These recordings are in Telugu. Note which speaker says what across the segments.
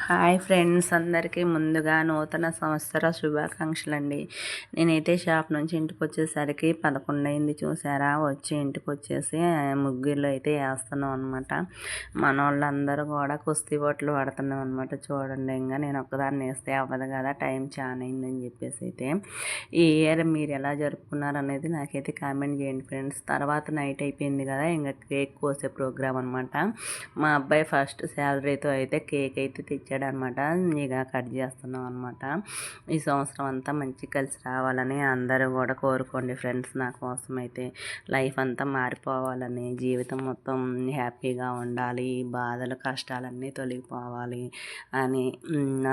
Speaker 1: హాయ్ ఫ్రెండ్స్, అందరికీ ముందుగా నూతన సంవత్సర శుభాకాంక్షలండి. నేనైతే షాప్ నుంచి ఇంటికి వచ్చేసరికి 11 అయింది. చూసారా, వచ్చి ఇంటికి వచ్చేసి ముగ్గులు అయితే వేస్తున్నాం అనమాట. మన వాళ్ళందరూ కూడా కుస్తీ బొట్లు పడుతున్నాం అనమాట. చూడండి, ఇంకా నేను ఒక్కదాన్ని వేస్తే అవ్వదు కదా, టైం చాలా అయిందని చెప్పేసి అయితే ఈ ఇయర్ మీరు ఎలా జరుపుకున్నారు అనేది నాకైతే కామెంట్ చేయండి ఫ్రెండ్స్. తర్వాత నైట్ అయిపోయింది కదా, ఇంకా కేక్ కోసే ప్రోగ్రామ్ అనమాట. మా అబ్బాయి ఫస్ట్ శాలరీతో అయితే కేక్ అయితే తెచ్చాడనమాట. ఇక కట్ చేస్తున్నాం అనమాట. ఈ సంవత్సరం అంతా మంచి కలిసి రావాలని అందరూ కూడా కోరుకోండి ఫ్రెండ్స్. నా కోసం అయితే లైఫ్ అంతా మారిపోవాలని, జీవితం మొత్తం హ్యాపీగా ఉండాలి, బాధలు కష్టాలన్నీ తొలగిపోవాలి అని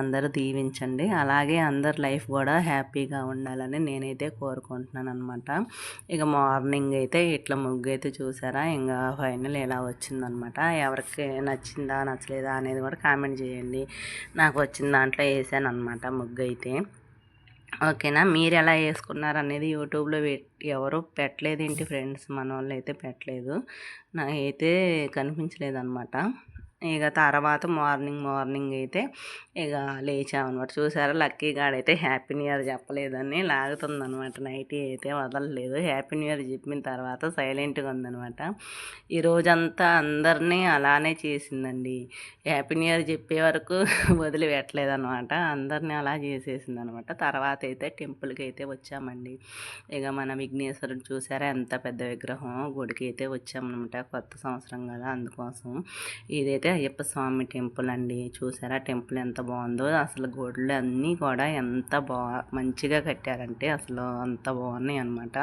Speaker 1: అందరూ దీవించండి. అలాగే అందరు లైఫ్ కూడా హ్యాపీగా ఉండాలని నేనైతే కోరుకుంటున్నాను అనమాట. ఇక మార్నింగ్ అయితే ఇట్లా ముగ్గు అయితే చూసారా, ఇంకా ఫైనల్ ఎలా వచ్చిందనమాట. ఎవరికి నచ్చిందా నచ్చలేదా అనేది కూడా కామెంట్ చేయండి. నాకు వచ్చిన దాంట్లో వేసాను అనమాట ముగ్గు అయితే. ఓకేనా, మీరు ఎలా వేసుకున్నారు అనేది యూట్యూబ్లో ఎవరు పెట్టలేదేంటి ఫ్రెండ్స్, మన వాళ్ళు అయితే పెట్టలేదు, నాకైతే కనిపించలేదు అనమాట. ఇక తర్వాత మార్నింగ్ అయితే ఇక లేచామన్నమాట. చూసారా, లక్కీ గాడైతే హ్యాపీ న్యూ ఇయర్ చెప్పలేదని లాగుతుందనమాట. నైట్ అయితే వదలలేదు. హ్యాపీ న్యూ ఇయర్ చెప్పిన తర్వాత సైలెంట్గా ఉందనమాట. ఈ రోజంతా అందరినీ అలానే చేసిందండి. హ్యాపీ న్యూ ఇయర్ చెప్పే వరకు వదిలిపెట్టలేదనమాట. అందరినీ అలా చేసేసింది అనమాట. తర్వాత అయితే టెంపుల్కి అయితే వచ్చామండి. ఇక మన విఘ్నేశ్వరుడు చూసారా, ఎంత పెద్ద విగ్రహం. గుడికి అయితే వచ్చామన్నమాట. కొత్త సంవత్సరం కదా, అందుకోసం. ఇదైతే అయ్యప్ప స్వామి టెంపుల్ అండి. చూసారా టెంపుల్ ఎంత బాగుందో. అసలు గుడులు అన్నీ కూడా ఎంత మంచిగా కట్టారంటే అసలు అంత బాగున్నాయి అనమాట.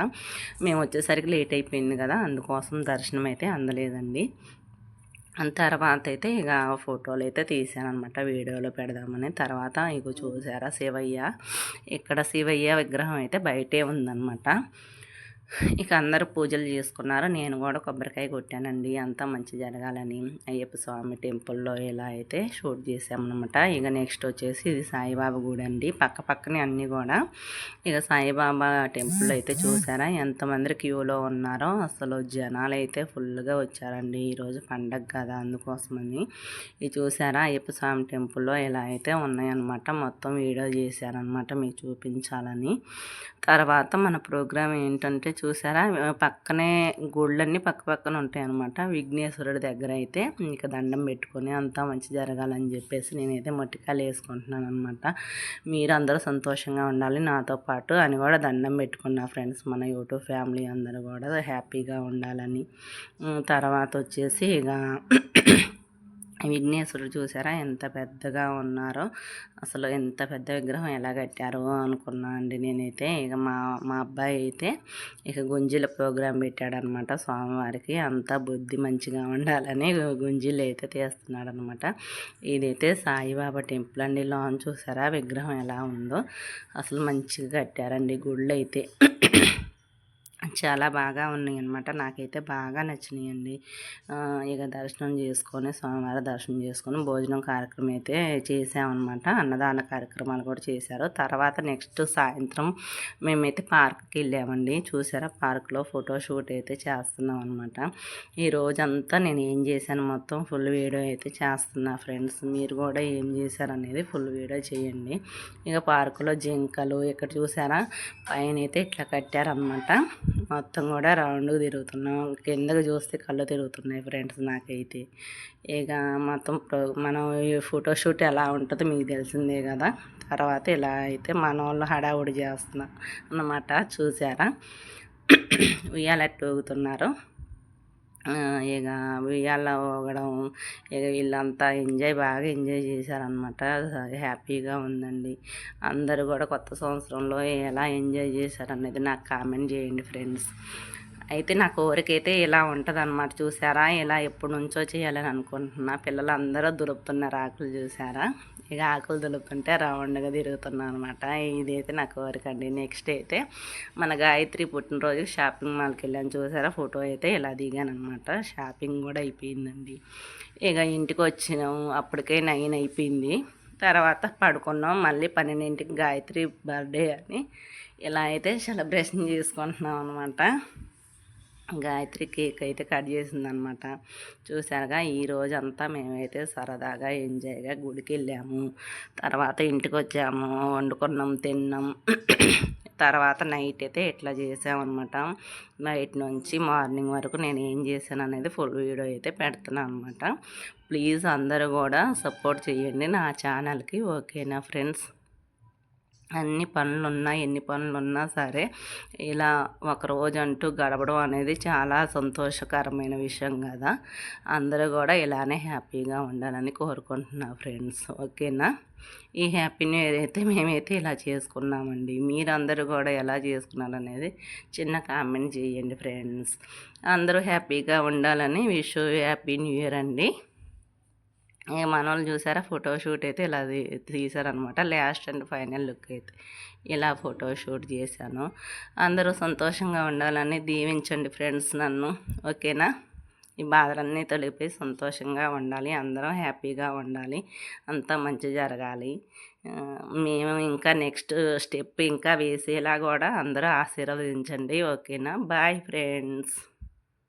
Speaker 1: మేము వచ్చేసరికి లేట్ అయిపోయింది కదా, అందుకోసం దర్శనం అయితే అందలేదండి. తర్వాత అయితే ఇక ఫోటోలు అయితే తీసానమాట, వీడియోలో పెడదామని. తర్వాత ఇక చూసారా శివయ్య, ఇక్కడ శివయ్య విగ్రహం అయితే బయటే ఉందన్నమాట. ఇక అందరూ పూజలు చేసుకున్నారు. నేను కూడా కొబ్బరికాయ కొట్టానండి, అంతా మంచి జరగాలని. అయ్యప్ప స్వామి టెంపుల్లో ఇలా అయితే షూట్ చేసామన్నమాట. ఇక నెక్స్ట్ వచ్చేసి ఇది సాయిబాబా గుడి అండి. పక్కనే అన్నీ కూడా. ఇక సాయిబాబా టెంపుల్ అయితే చూసారా ఎంతమంది క్యూలో ఉన్నారో. అసలు జనాలు అయితే ఫుల్గా వచ్చారండి. ఈరోజు పండగ కదా, అందుకోసమని. ఇది చూసారా అయ్యప్ప స్వామి టెంపుల్లో ఇలా అయితే ఉన్నాయన్నమాట. మొత్తం వీడియో చేశారనమాట మీకు చూపించాలని. తర్వాత మన ప్రోగ్రామ్ ఏంటంటే చూసారా, పక్కనే గుళ్ళన్నీ పక్కన ఉంటాయి అనమాట. విఘ్నేశ్వరుడి దగ్గర అయితే ఇక దండం పెట్టుకొని అంతా మంచి జరగాలని చెప్పేసి నేనైతే మొట్టికాయలు వేసుకుంటున్నాను అనమాట. మీరు అందరూ సంతోషంగా ఉండాలి నాతో పాటు అని కూడా దండం పెట్టుకున్నా ఫ్రెండ్స్. మన యూట్యూబ్ ఫ్యామిలీ అందరూ కూడా హ్యాపీగా ఉండాలని. తర్వాత వచ్చేసి ఇక విఘ్నేశ్వరుడు చూసారా ఎంత పెద్దగా ఉన్నారో. అసలు ఎంత పెద్ద విగ్రహం ఎలా కట్టారో అనుకున్నా అండి నేనైతే. ఇక మా అబ్బాయి అయితే ఇక గుంజీల ప్రోగ్రాం పెట్టాడనమాట స్వామివారికి. అంతా బుద్ధి మంచిగా ఉండాలని గుంజీలు అయితే తీస్తున్నాడు అనమాట. ఇదైతే సాయిబాబా టెంపుల్ అండి. లాన్ చూసారా విగ్రహం ఎలా ఉందో. అసలు మంచిగా కట్టారండి గుళ్ళు అయితే. చాలా బాగా ఉన్నాయి అన్నమాట. నాకైతే బాగా నచ్చినాయండి. ఇక దర్శనం చేసుకొని స్వామివారి దర్శనం చేసుకొని భోజనం కార్యక్రమం అయితే చేసామన్నమాట. అన్నదాన కార్యక్రమాలు కూడా చేశారు. తర్వాత నెక్స్ట్ సాయంత్రం మేమైతే పార్క్కి వెళ్ళామండి. చూసారా పార్క్లో ఫోటోషూట్ అయితే చేస్తున్నాం అనమాట. ఈ రోజంతా నేను ఏం చేశాను మొత్తం ఫుల్ వీడియో అయితే చేస్తున్నా ఫ్రెండ్స్. మీరు కూడా ఏం చేశారు అనేది ఫుల్ వీడియో చేయండి. ఇక పార్కులో జింకలు ఇక్కడ చూసారా పైన అయితే ఇట్లా కట్టారనమాట. మొత్తం కూడా రౌండ్గా తిరుగుతున్నాం. కిందకు చూస్తే కళ్ళు తిరుగుతున్నాయి ఫ్రెండ్స్ నాకైతే. ఇక మొత్తం మనం ఈ ఫోటోషూట్ ఎలా ఉంటుందో మీకు తెలిసిందే కదా. తర్వాత ఇలా అయితే మన వాళ్ళు హడావుడి చేస్తున్నారు అన్నమాట. చూసారా ఉయ్యాల ఊగుతున్నారు. ఇక ఉయ్యాల ఊగడం, ఇక వీళ్ళంతా బాగా ఎంజాయ్ చేశారనమాట. హ్యాపీగా ఉందండి. అందరూ కూడా కొత్త సంవత్సరంలో ఎలా ఎంజాయ్ చేశారనేది నాకు కామెంట్ చేయండి ఫ్రెండ్స్. అయితే నా కోరికైతే ఇలా ఉంటుంది అనమాట. చూసారా ఇలా ఎప్పటి నుంచో చేయాలని అనుకుంటున్నా. పిల్లలందరూ దులుపుతున్నారు ఆకులు చూసారా. ఇక ఆకులు దులుపుతుంటే రౌండ్గా తిరుగుతున్నాను అనమాట. ఇదైతే నా కోరిక అండి. నెక్స్ట్ అయితే మన గాయత్రి పుట్టినరోజు షాపింగ్ మాల్కి వెళ్ళాను. చూసారా ఫోటో అయితే ఇలా దిగాను అనమాట. షాపింగ్ కూడా అయిపోయిందండి. ఇక ఇంటికి వచ్చినాము, అప్పటికే 9 అయిపోయింది. తర్వాత పడుకున్నాం. మళ్ళీ 12ంటికి గాయత్రి బర్త్డే అని ఇలా అయితే సెలబ్రేషన్ చేసుకుంటున్నాం అనమాట. గాయత్రి కేక్ అయితే కట్ చేసిందనమాట. చూసారుగా ఈరోజంతా మేమైతే సరదాగా ఎంజాయ్గా గుడికి వెళ్ళాము. తర్వాత ఇంటికి వచ్చాము, వండుకున్నాం, తిన్నాం. తర్వాత నైట్ అయితే ఇట్లా చేసామన్నమాట. నైట్ నుంచి మార్నింగ్ వరకు నేను ఏం చేశాను అనేది ఫుల్ వీడియో అయితే పెడుతున్నాను అనమాట. ప్లీజ్ అందరూ కూడా సపోర్ట్ చేయండి నా ఛానల్కి. ఓకేనా ఫ్రెండ్స్? ఎన్ని పనులున్నా సరే ఇలా ఒకరోజు అంటూ గడపడం అనేది చాలా సంతోషకరమైన విషయం కదా. అందరూ కూడా ఇలానే హ్యాపీగా ఉండాలని కోరుకుంటున్నా ఫ్రెండ్స్. ఓకేనా? ఈ హ్యాపీ న్యూ ఇయర్ అయితే మేమైతే ఇలా చేసుకున్నామండి. మీరందరూ కూడా ఎలా చేసుకున్నారనేది చిన్న కామెంట్ చేయండి ఫ్రెండ్స్. అందరూ హ్యాపీగా ఉండాలని విష్ హ్యాపీ న్యూ ఇయర్ అండి. మనోళ్ళు చూసారా ఫోటోషూట్ అయితే ఇలా తీశారనమాట. లాస్ట్ అండ్ ఫైనల్ లుక్ అయితే ఇలా ఫోటోషూట్ చేశాను. అందరూ సంతోషంగా ఉండాలని దీవించండి ఫ్రెండ్స్ నన్ను. ఓకేనా? ఈ బాధలన్నీ తొలిగిపోయి సంతోషంగా ఉండాలి, అందరం హ్యాపీగా ఉండాలి, అంతా మంచి జరగాలి. మేము ఇంకా నెక్స్ట్ స్టెప్ ఇంకా వేసేలా కూడా అందరూ ఆశీర్వదించండి. ఓకేనా? Bye friends.